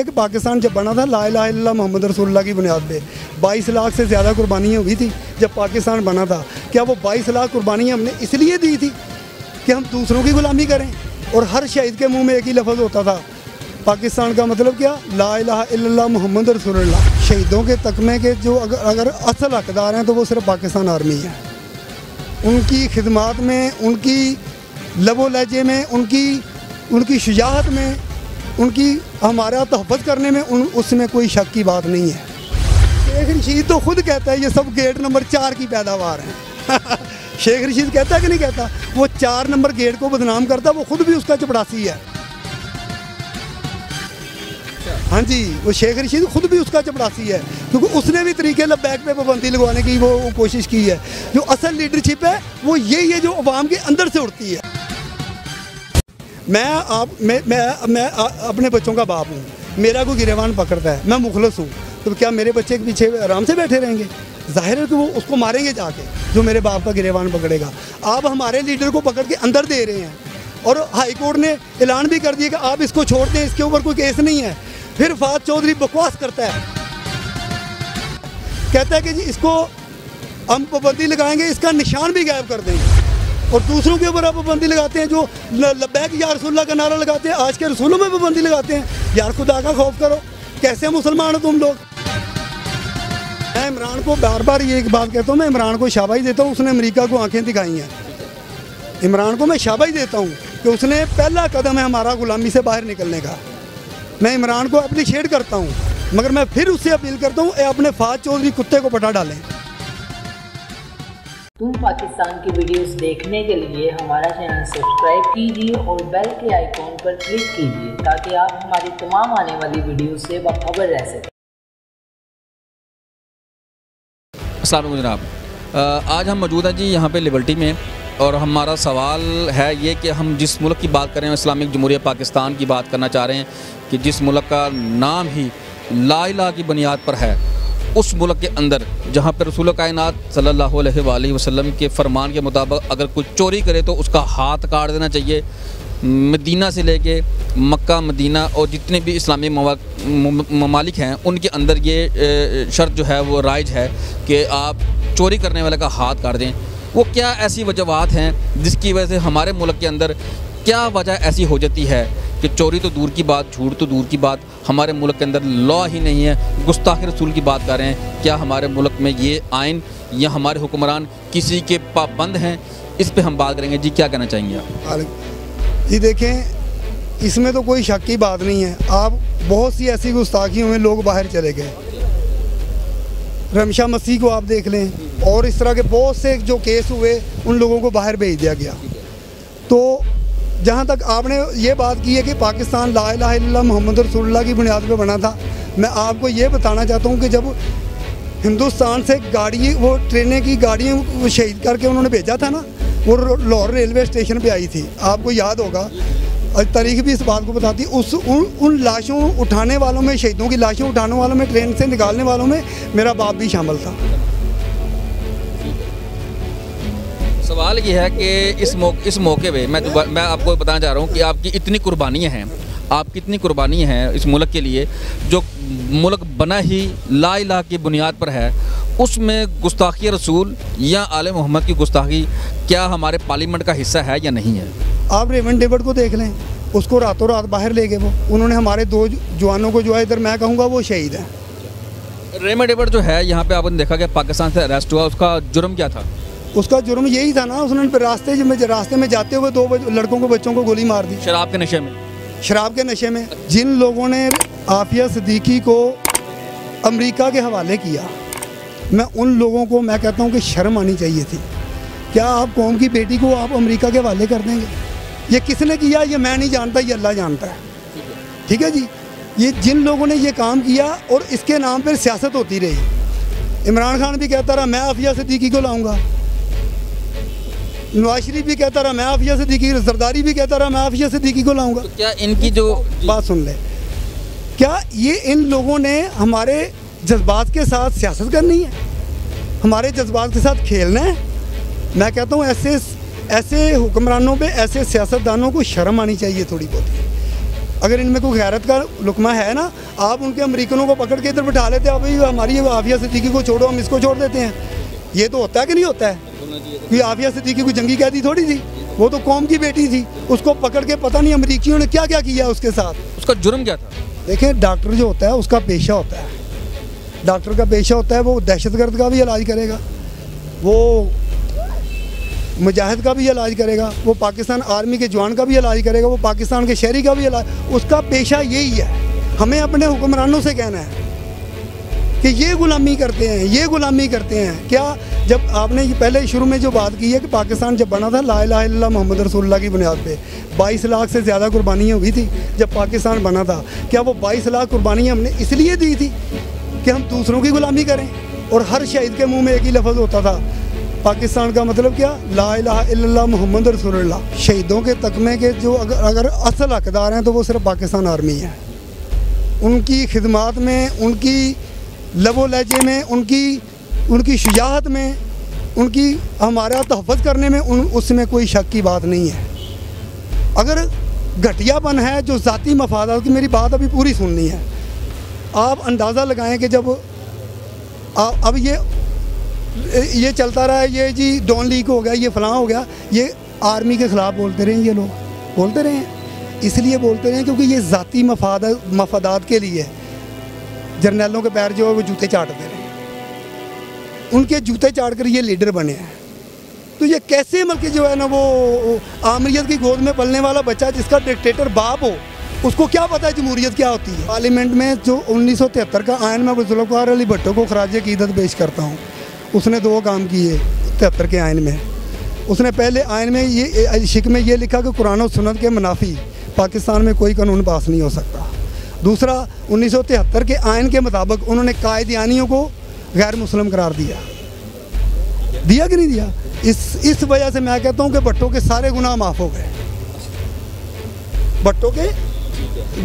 कि पाकिस्तान जब बना था ला इलाहा इल्लल्लाह मोहम्मद रसूलुल्लाह की बुनियाद पे 22 लाख से ज़्यादा कुर्बानियाँ हुई थी जब पाकिस्तान बना था। क्या वो 22 लाख कुर्बानियाँ हमने इसलिए दी थी कि हम दूसरों की गुलामी करें? और हर शहीद के मुंह में एक ही लफ्ज़ होता था, पाकिस्तान का मतलब क्या? ला इलाहा इल्लल्लाह मोहम्मद रसूलुल्लाह। शहीदों के तकमे के जो अगर असल हकदार हैं तो वो सिर्फ पाकिस्तान आर्मी है। उनकी खिदमात में, उनकी लबो लहजे में, उनकी शुजाअत में, उनकी हमारा तहफ़्फ़ुज़ करने में उसमें कोई शक की बात नहीं है। शेख रशीद तो खुद कहता है ये सब गेट नंबर 4 की पैदावार है। शेख रशीद कहता है कि नहीं कहता? वो 4 नंबर गेट को बदनाम करता, वो खुद भी उसका चपड़ासी है। हाँ जी, वो शेख रशीद खुद भी उसका चपड़ासी है, क्योंकि उसने भी तरीके लब्बैक पे पाबंदी लगवाने की वो कोशिश की है। जो असल लीडरशिप है वो यही है जो अवाम के अंदर से उठती है। मैं अपने बच्चों का बाप हूँ, मेरा कोई गिरेबान पकड़ता है, मैं मुखलस हूँ, तो क्या मेरे बच्चे के पीछे आराम से बैठे रहेंगे? जाहिर है कि वो उसको मारेंगे जाके, जो मेरे बाप का गिरेबान पकड़ेगा। आप हमारे लीडर को पकड़ के अंदर दे रहे हैं और हाई कोर्ट ने ऐलान भी कर दिया कि आप इसको छोड़ दें, इसके ऊपर कोई केस नहीं है। फिर फवाद चौधरी बकवास करता है, कहता है कि जी इसको हम पाबंदी लगाएंगे, इसका निशान भी गायब कर देंगे। और दूसरों के ऊपर आप पाबंदी लगाते हैं, जो लब्बैक या रसूलुल्लाह का नारा लगाते हैं, आज के रसूलों में पाबंदी लगाते हैं। यार खुदा का खौफ करो, कैसे मुसलमान हो तुम लोग? मैं इमरान को बार बार ये एक बात कहता हूँ, मैं इमरान को शाबाश देता हूँ, उसने अमेरिका को आंखें दिखाई हैं। इमरान को मैं शाबाश देता हूँ कि उसने पहला कदम है हमारा गुलामी से बाहर निकलने का। मैं इमरान को अप्रिशिएट करता हूँ, मगर मैं फिर उससे अपील करता हूँ अपने फवाद चौधरी कुत्ते को पटा डालें। तुम पाकिस्तान की वीडियोस देखने के लिए हमारा चैनल सब्सक्राइब कीजिए और बेल के आइकॉन पर क्लिक कीजिए ताकि आप हमारी तमाम आने वाली वीडियोस से बाखबर रह सकें। अस्सलाम वालेकुम जनाब, आज हम मौजूद हैं जी यहाँ पे लिबर्टी में, और हमारा सवाल है ये कि हम जिस मुल्क की बात कर रहे हैं, इस्लामिक जमहूरियत पाकिस्तान की बात करना चाह रहे हैं, कि जिस मुल्क का नाम ही ला इलाहा की बुनियाद पर है, उस मुल्क के अंदर जहाँ पर रसूल कायनात सल्लल्लाहु अलैहि वसल्लम के फरमान के मुताबिक अगर कोई चोरी करे तो उसका हाथ काट देना चाहिए। मदीना से लेके मक्का, मदीना और जितने भी इस्लामी ममालिक हैं उनके अंदर ये शर्त जो है वो राइज है कि आप चोरी करने वाले का हाथ काट दें। वो क्या ऐसी वजवात हैं जिसकी वजह से हमारे मुल्क के अंदर क्या वजह ऐसी हो जाती है कि चोरी तो दूर की बात, झूठ तो दूर की बात, हमारे मुल्क के अंदर लॉ ही नहीं है, गुस्ताखी रसूल की बात कर रहे हैं। क्या हमारे मुल्क में ये आइन या हमारे हुक्मरान किसी के पाबंद हैं? इस पे हम बात करेंगे जी, क्या कहना चाहेंगे आप? जी देखें, इसमें तो कोई शक की बात नहीं है। आप बहुत सी ऐसी गुस्ताखियों में लोग बाहर चले गए, रमशा मसीह को आप देख लें, और इस तरह के बहुत से जो केस हुए उन लोगों को बाहर भेज दिया गया। तो जहाँ तक आपने ये बात की है कि पाकिस्तान ला इलाहा इल्लल्लाह मोहम्मद रसूलुल्लाह की बुनियाद पर बना था, मैं आपको ये बताना चाहता हूँ कि जब हिंदुस्तान से गाड़ी, वो ट्रेनें की गाड़ियाँ शहीद करके उन्होंने भेजा था ना, वो लाहौर रेलवे स्टेशन पे आई थी, आपको याद होगा, और तारीख भी इस बात को बताती है। उन लाशों उठाने वालों में, शहीदों की लाशों उठाने वालों में, ट्रेन से निकालने वालों में मेरा बाप भी शामिल था। सवाल ये है कि इस मौके पे मैं आपको बताना चाह रहा हूँ कि आपकी इतनी कुर्बानियाँ हैं, आपकी इतनी कुर्बानियाँ हैं इस मुल्क के लिए, जो मुल्क बना ही ला इलाहा की बुनियाद पर है, उसमें गुस्ताखी रसूल या आले मोहम्मद की गुस्ताखी क्या हमारे पार्लियामेंट का हिस्सा है या नहीं है? आप रेमंड डेविड को देख लें, उसको रातों रात बाहर ले गए वो, उन्होंने हमारे 2 जवानों को जो है इधर मैं कहूँगा वो शहीद है। रेमंड डेविड जो है यहाँ पे आपने देखा कि पाकिस्तान से अरेस्ट हुआ, उसका जुर्म क्या था? उसका जुर्म यही था ना, उसने रास्ते में जाते हुए 2 लड़कों को, बच्चों को गोली मार दी। शराब के नशे में? शराब के नशे में। जिन लोगों ने आफिया सिद्दीकी को अमेरिका के हवाले किया, मैं उन लोगों को मैं कहता हूँ कि शर्म आनी चाहिए थी। क्या आप कौम की बेटी को आप अमेरिका के हवाले कर देंगे? ये किसने किया ये मैं नहीं जानता, ये अल्लाह जानता है। ठीक है जी, ये जिन लोगों ने ये काम किया और इसके नाम पर सियासत होती रही। इमरान खान भी कहता रहा मैं आफिया सिद्दीकी को लाऊंगा, नवाज शरीफ भी कहता रहा मैं आफिया सिद्दीकी, जरदारी भी कहता रहा मैं आफिया सिद्दीकी को लाऊंगा। तो क्या इनकी जो बात सुन ले, क्या ये इन लोगों ने हमारे जज्बात के साथ सियासत करनी है, हमारे जज्बात के साथ खेलना है? मैं कहता हूँ ऐसे हुक्मरानों पे, ऐसे सियासतदानों को शर्म आनी चाहिए थोड़ी बहुत। अगर इनमें कोई गैरत का लुकमा है ना, आप उनके अमेरिकनों को पकड़ के इधर बिठा लेते, आप हमारी आफिया सिद्दीकी को छोड़ो, हम इसको छोड़ देते हैं। ये तो होता है कि नहीं होता है? कि आफिया सिद्दीकी कोई जंगी कैदी थोड़ी थी, वो तो कौम की बेटी थी। उसको पकड़ के पता नहीं अमेरिकियों ने क्या क्या किया उसके साथ। उसका जुर्म क्या था? देखें, डॉक्टर जो होता है उसका पेशा होता है, डॉक्टर का पेशा होता है, वो दहशतगर्द का भी इलाज करेगा, वो मुजाहिद का भी इलाज करेगा, वो पाकिस्तान आर्मी के जवान का भी इलाज करेगा, वो पाकिस्तान के शहरी का भी इलाज, उसका पेशा यही है। हमें अपने हुक्मरानों से कहना है कि ये गुलामी करते हैं, ये गुलामी करते हैं। क्या जब आपने पहले शुरू में जो बात की है कि पाकिस्तान जब बना था ला इलाहा इल्लल्लाह मोहम्मद रसूलुल्लाह की बुनियाद पे 22 लाख से ज़्यादा कुर्बानियाँ हुई थी जब पाकिस्तान बना था। क्या वो 22 लाख कुर्बानियाँ हमने इसलिए दी थी कि हम दूसरों की गुलामी करें? और हर शहीद के मुँह में एक ही लफ्ज़ होता था, पाकिस्तान का मतलब क्या? ला इलाहा इल्लल्लाह मोहम्मद रसूलुल्लाह। शहीदों के तकमे के जो अगर असल हकदार हैं तो वो सिर्फ पाकिस्तान आर्मी है। उनकी खिदमात में, उनकी लबो लहजे में, उनकी शुजाअत में, उनकी हमारा तहफ़्फ़ुज़ करने में उसमें कोई शक की बात नहीं है। अगर घटियापन है जो ज़ाती मफादात की, मेरी बात अभी पूरी सुननी है। आप अंदाज़ा लगाएं कि जब अब ये चलता रहा है, ये जी डॉन लीक हो गया, ये फलां हो गया, ये आर्मी के ख़िलाफ़ बोलते रहे, ये लोग बोलते रहे हैं। इसलिए बोलते रहे क्योंकि ये ज़ाती मफादात के लिए जर्नैलों के पैर जो है वो जूते चाटते रहे, उनके जूते चाट कर ये लीडर बने हैं। तो ये कैसे मतलब जो है ना, वो आमरीत की गोद में पलने वाला बच्चा जिसका डिक्टेटर बाप हो, उसको क्या पता है जमहूरियत क्या होती है? पार्लियामेंट में जो 1973 का आयन, मैं जुल्फ़िकार अली भुट्टो को खराज अक़ीदत पेश करता हूँ। उसने 2 काम किए 73 के आयन में। उसने पहले आयन में ये शिक में ये लिखा कि कुरान और सुन्नत के मुनाफी पाकिस्तान में कोई कानून पास नहीं हो सकता। दूसरा, 1973 के आयन के मुताबिक उन्होंने कायदियानियों को गैर मुस्लिम करार दिया कि नहीं दिया? इस वजह से मैं कहता हूँ कि भुट्टो के सारे गुनाह माफ़ हो गए। भुट्टो के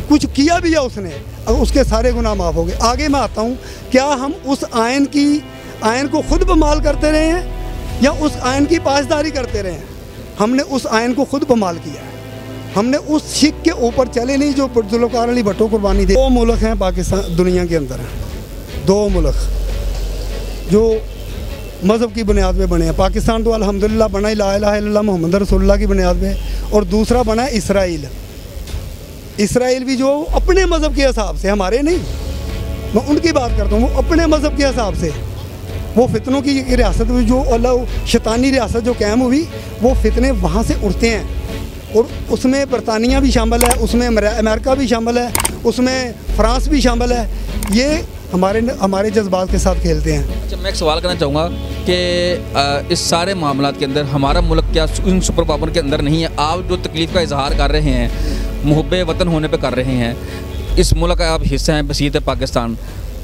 कुछ किया भी है उसने, उसके सारे गुनाह माफ़ हो गए। आगे मैं आता हूँ, क्या हम उस आयन को खुद बमाल करते रहे हैं या उस आयन की पासदारी करते रहे हैं? हमने उस आयन को खुद बमाल किया है, हमने उस शिक के ऊपर चले नहीं जो जुल्फ़िकार अली भुट्टो कुर्बानी दे। 2 मुल्क हैं पाकिस्तान दुनिया के अंदर, 2 मुल्क जो मज़हब की बुनियाद पे बने हैं। पाकिस्तान तो अल्हम्दुलिल्लाह बना ही ला इलाहा इल्लल्लाह मोहम्मद रसूलुल्लाह की बुनियाद पे, और दूसरा बना है इसराइल। इसराइल भी जो अपने मज़हब के हिसाब से, हमारे नहीं, मैं उनकी बात करता हूँ, वो अपने मज़हब के हिसाब से वो फितनों की रियासत हुई, जो अल्लाह शैतानी रियासत जो कायम हुई, वो फितने वहाँ से उठते हैं। और उसमें बरतानिया भी शामिल है, उसमें अमेरिका भी शामिल है, उसमें फ्रांस भी शामिल है। ये हमारे जज्बात के साथ खेलते हैं। अच्छा, मैं एक सवाल करना चाहूँगा कि इस सारे मामलात के अंदर हमारा मुल्क क्या इन सुपर पावर के अंदर नहीं है? आप जो तकलीफ़ का इजहार कर रहे हैं, मुहब्बे वतन होने पे कर रहे हैं, इस मुल्क का आप हिस्सा हैं, बसीत है पाकिस्तान।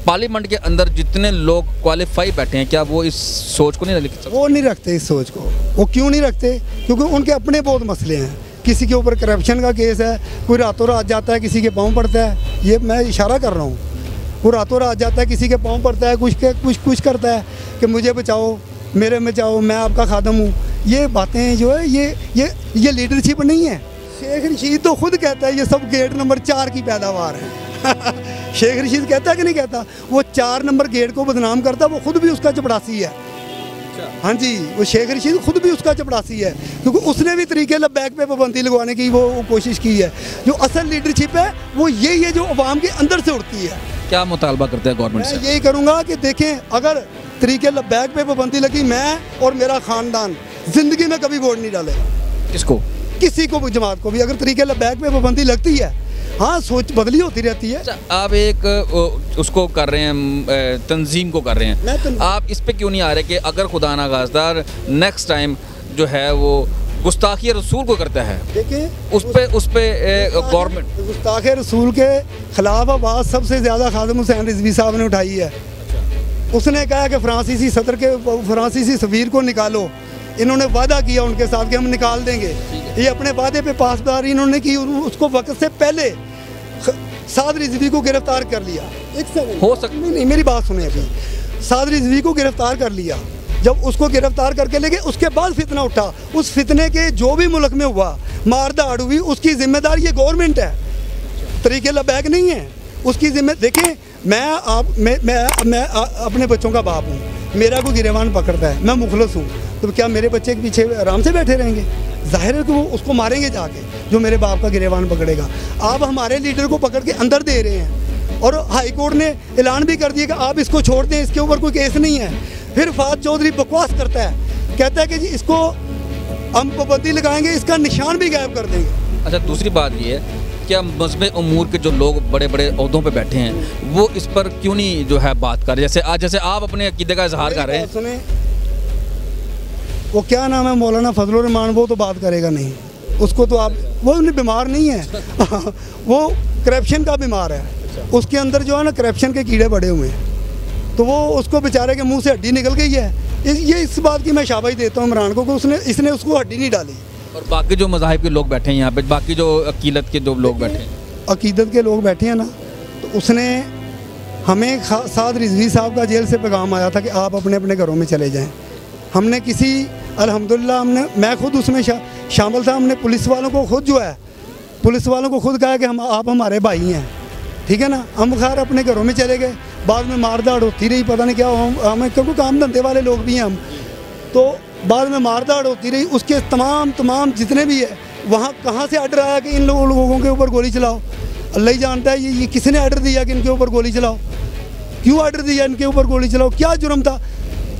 पार्लियामेंट के अंदर जितने लोग क्वालिफाई बैठे हैं, क्या वो इस सोच को नहीं रखते? वो नहीं रखते इस सोच को। वो क्यों नहीं रखते? क्योंकि उनके अपने बहुत मसले हैं। किसी के ऊपर करप्शन का केस है, कोई रातों रात जाता है किसी के पाँव पड़ता है, ये मैं इशारा कर रहा हूँ, वो रातों रात जाता है किसी के पाँव पड़ता है, कुछ करता है कि मुझे बचाओ, मेरे बचाओ, मैं आपका खादम हूँ। ये बातें जो है ये लीडरशिप नहीं है। शेख रशीद तो खुद कहता है ये सब गेट नंबर 4 की पैदावार है। शेख रशीद कहता है कि नहीं कहता? वो 4 नंबर गेट को बदनाम करता, वो खुद भी उसका चपड़ासी है। हाँ जी, वो शेख रशीद खुद भी उसका चपड़ासी है, क्योंकि उसने भी तरीके लबैक पे पाबंदी लगवाने की वो कोशिश की है। जो असल लीडरशिप है वो यही है जो अवाम के अंदर से उठती है। क्या मुतालबा करते हैं गवर्नमेंट से? यही करूँगा कि देखें, अगर तरीके लबैक पे पाबंदी लगी, मैं और मेरा ख़ानदान ज़िंदगी में कभी वोट नहीं डालेगा। किसको? किसी को भी, जमात को भी। अगर तरीके लबैक पे पाबंदी लगती है, हाँ, सोच बदली होती रहती है। अच्छा, आप एक उसको कर रहे हैं, तंजीम को कर रहे हैं, आप इस पे क्यों नहीं आ रहे कि अगर खुदा ना खास्ता नेक्स्ट टाइम जो है वो गुस्ताखी रसूल को करता है, देखिए उस पे गवर्नमेंट गुस्ताखी रसूल के खिलाफ आवाज़ सबसे ज़्यादा खादिम हुसैन रिजवी साहब ने उठाई है। उसने कहा कि फ्रांसीसी सफ़ीर को निकालो। इन्होंने वादा किया उनके साथ कि हम निकाल देंगे। ये अपने वादे पे पासदारी इन्होंने की। उसको वक्त से पहले साद रिजवी को गिरफ्तार कर लिया। एक सेकंड, हो सकता नहीं, मेरी बात सुने अभी। साद रिजवी को गिरफ्तार कर लिया। जब उसको गिरफ्तार करके ले गए, उसके बाद फितना उठा। उस फितने के जो भी मुल्क में हुआ, मार धाड़ हुई, उसकी जिम्मेदारी ये गवर्नमेंट है। तरीके लबैक नहीं है, उसकी जिम्मे देखें। मैं अपने बच्चों का बाप हूँ, मेरा कोई गिरेबान पकड़ता है, मैं मुखलस हूँ, तो क्या मेरे बच्चे के पीछे आराम से बैठे रहेंगे? जाहिर है कि वो उसको मारेंगे जाके, जो मेरे बाप का गिरेबान पकड़ेगा। आप हमारे लीडर को पकड़ के अंदर दे रहे हैं, और हाई कोर्ट ने ऐलान भी कर दिया कि आप इसको छोड़ दें, इसके ऊपर कोई केस नहीं है। फिर फाद चौधरी बकवास करता है, कहता है कि जी इसको हम पाबंदी लगाएंगे, इसका निशान भी गायब कर देंगे। अच्छा, दूसरी बात ये है, क्या मजहब उमूर के जो लोग बड़े बड़े ओहदों पे बैठे हैं वो इस पर क्यों नहीं जो है बात कर रहे? जैसे आप अपने अकीदे का इजहार कर रहे हैं। सुने, वो क्या नाम है, मौलाना फजलुर रहमान, वो तो बात करेगा नहीं, उसको तो आप, वो बीमार नहीं है वो करप्शन का बीमार है, उसके अंदर जो है ना करप्शन के कीड़े पड़े हुए हैं, तो वो उसको बेचारे के मुंह से हड्डी निकल गई है। इस बात की मैं शाबाश देता हूँ इमरान को कि इसने उसको हड्डी नहीं डाली। और बाकी जो मज़ाहिब के लोग बैठे हैं यहाँ पे, बाकी जो अकीदत के जो लोग बैठे हैं, अकीदत के लोग बैठे हैं ना, तो उसने हमें साद रिजवी साहब का जेल से पैगाम आया था कि आप अपने अपने घरों में चले जाएं। हमने किसी अल्हम्दुलिल्लाह मैं खुद उसमें शामिल था। हमने पुलिस वालों को खुद कहा कि आप हमारे भाई हैं, ठीक है ना। हम खैर अपने घरों में चले गए, बाद में मारदाड़ होती रही, पता नहीं क्या हमें, क्योंकि काम धंधे वाले लोग भी हैं हम, तो बाद में मारदाड़ होती रही। उसके तमाम जितने भी है वहाँ कहाँ से आर्डर आया कि इन लोगों के ऊपर गोली चलाओ? अल्लाह ही जानता है ये किसने आर्डर दिया कि इनके ऊपर गोली चलाओ, क्यों आर्डर दिया इनके ऊपर गोली चलाओ, क्या जुर्म था?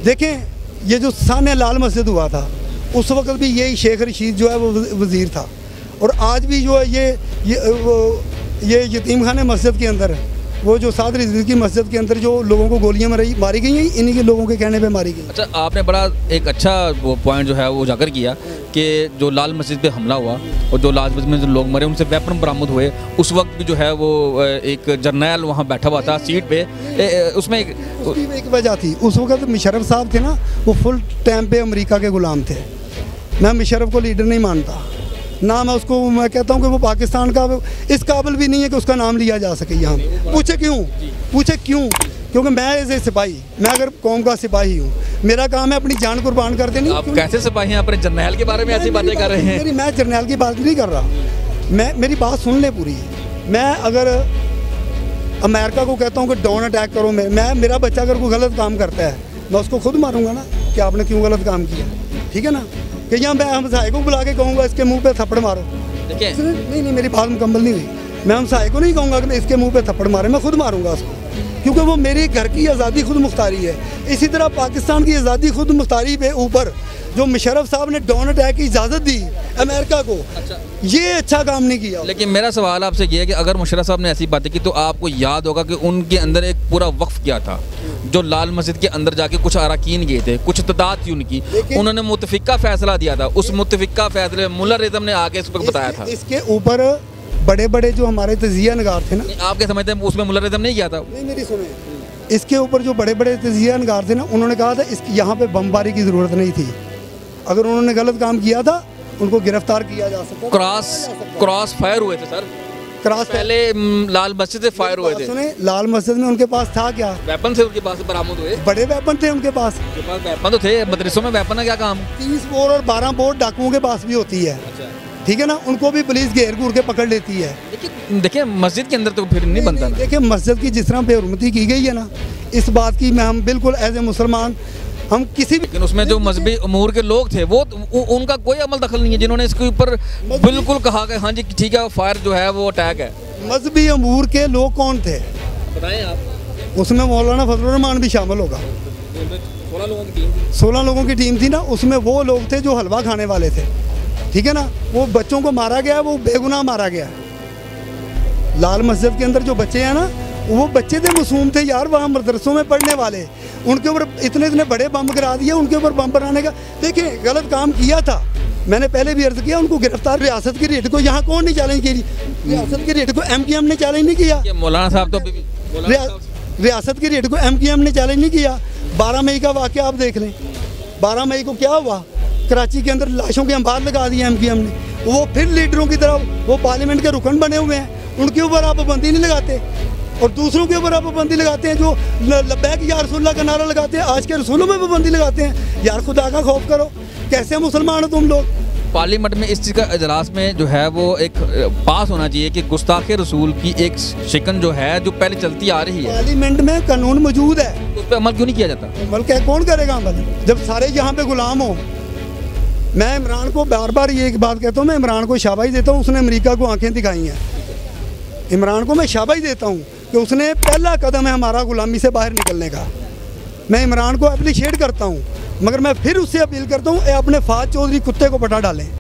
देखें, ये जो सामने लाल मस्जिद हुआ था उस वक्त भी यही शेख रशीद जो है वो वज़ीर था, और आज भी जो है ये यतीम खाने मस्जिद के अंदर, वो जो साद रिजवी की मस्जिद के अंदर जो लोगों को गोलियां मारी गई हैं, इन्हीं के लोगों के कहने पे मारी गई। अच्छा, आपने बड़ा एक अच्छा वो पॉइंट जो है वो उजागर किया कि जो लाल मस्जिद पे हमला हुआ और जो लाल मस्जिद में जो लोग मरे उनसे वेपन बरामद हुए, उस वक्त भी जो है वो एक जर्नैल वहाँ बैठा हुआ था सीट पे, उसमें एक वजह थी। उस वक्त मुशर्रफ साहब थे ना, वो फुल टाइम पे अमेरिका के गुलाम थे। मैं मुशर्रफ को लीडर नहीं मानता ना, मैं उसको, मैं कहता हूँ कि वो पाकिस्तान का इस काबिल भी नहीं है कि उसका नाम लिया जा सके यहाँ। पूछे क्यों? क्योंकि मैं एज ए सिपाही, मैं अगर कौम का सिपाही हूँ, मेरा काम है अपनी जान कुर्बान कर देनी। आप कैसे सिपाही हैं? अपने जर्नैल के बारे में ऐसी बातें कर रहे हैं? मैं जर्नैल की बात नहीं कर रहा, मेरी बात सुन ले पूरी। मैं अगर अमेरिका को कहता हूँ कि डॉन अटैक करो, मेरा बच्चा अगर कोई गलत काम करता है मैं उसको खुद मारूंगा ना कि आपने क्यों गलत काम किया, ठीक है ना। कि यहाँ मैं हमसाए को बुला के कहूँगा इसके मुंह पे थप्पड़ मारो, नहीं, मेरी बात मुकम्मल नहीं हुई। मैं हमसाए को नहीं कहूँगा कि इसके मुंह पे थप्पड़ मारे, मैं खुद मारूंगा उसको, क्योंकि वो मेरी घर की आज़ादी खुद मुख्तारी है। इसी तरह पाकिस्तान की आज़ादी खुद मुख्तारी पे ऊपर जो मुशर्रफ साहब ने डॉन अटैक की इजाज़त दी अमेरिका को, ये अच्छा काम नहीं किया। लेकिन मेरा सवाल आपसे ये है कि अगर मुशर्रफ साहब ने ऐसी बातें की तो आपको याद होगा कि उनके अंदर एक पूरा वक्फ किया था, जो लाल मस्जिद के अंदर जाके कुछ अरकान गए थे, कुछ तादाद थी उनकी, उन्होंने मुतफिका फैसला दिया था। उस मुतफिका फैसले मुल्ला रिज़म ने आके इस पर बताया था। इसके ऊपर बड़े बड़े जो हमारे तजिया नगार थे ना, आपके समझते हैं उसमें मुल्ला रिज़म नहीं किया था? नहीं, मेरी सुने, इसके ऊपर जो बड़े बड़े तजिया नगार थे ना, उन्होंने कहा था इसकी यहाँ पे बमबारी की ज़रूरत नहीं थी। अगर उन्होंने गलत काम किया था उनको गिरफ्तार किया जा सकता। क्रॉस फायर हुए थे सर, पहले लाल मस्जिद से फायर हुए थे। सुने, लाल मस्जिद में उनके पास था क्या? वेपन थे उनके पास, बरामद हुए बड़े वेपन थे उनके पास वेपन तो थे, मदरसों में वेपन है क्या काम? 30 बोर और 12 बोर डाकुओं के पास भी होती है, ठीक है ना, उनको भी पुलिस घेर घूर के पकड़ लेती है। देखिए मस्जिद के अंदर तो फिर नहीं बनता। देखिए मस्जिद की जिस तरह बेहुरमती की गई है ना, इस बात की मैं हम बिल्कुल एज ए मुसलमान हम किसी भी, लेकिन उसमें जो मजहबी उमूर के लोग थे वो उनका कोई अमल दखल नहीं है, जिन्होंने इसके ऊपर बिल्कुल कहा कि हाँ जी ठीक है फायर जो है वो अटैक है। मजहबी उमूर के लोग कौन थे बताएं आप? उसमें मौलाना फजलुर रहमान भी शामिल होगा। 16 लोगों की टीम थी ना, उसमें वो लोग थे जो हलवा खाने वाले थे, ठीक है ना। वो बच्चों को मारा गया, वो बेगुनाह मारा गया। लाल मस्जिद के अंदर जो बच्चे हैं ना, वो बच्चे थे, मासूम थे यार, वहाँ मदरसों में पढ़ने वाले, उनके ऊपर इतने बड़े बम गिरा दिए, उनके ऊपर बम बनाने का। देखिए गलत काम किया था, मैंने पहले भी अर्ज किया, उनको गिरफ्तार। रियासत की रेट को यहाँ कौन नहीं चैलेंज की? रियासत की रेट को MKM ने चैलेंज नहीं किया। मौलाना साहब तो रियासत की रेट को MKM ने चैलेंज नहीं किया। 12 मई का वाक़या आप देख लें, 12 मई को क्या हुआ, कराची के अंदर लाशों के अंबार लगा दिए MKM ने। वो फिर लीडरों की तरफ, वो पार्लियामेंट के रुकन बने हुए हैं, उनके ऊपर आप पाबंदी नहीं लगाते, और दूसरों के ऊपर आप पाबंदी लगाते हैं जो लब्बैक या रसूलुल्लाह का नारा लगाते हैं, आज के रसूलों में पाबंदी लगाते हैं। यार खुदा का खौफ करो, कैसे मुसलमान हो तुम लोग? पार्लियामेंट में इस चीज़ का इजलास में जो है वो एक पास होना चाहिए कि गुस्ताखे रसूल की एक शिकन जो है जो पहले चलती आ रही है, पार्लियामेंट में कानून मौजूद है, उस पर अमल क्यों नहीं किया जाता? अमल क्या कौन करेगा अमल जब सारे यहाँ पे गुलाम हो। मैं इमरान को बार बार ये एक बात कहता हूँ, मैं इमरान को शाबाश देता हूँ, उसने अमेरिका को आंखें दिखाई हैं। इमरान को मैं शाबाश देता हूँ कि उसने पहला कदम है हमारा गुलामी से बाहर निकलने का। मैं इमरान को अप्रिशिएट करता हूँ, मगर मैं फिर उससे अपील करता हूँ अपने फाद चौधरी कुत्ते को पटा डालें।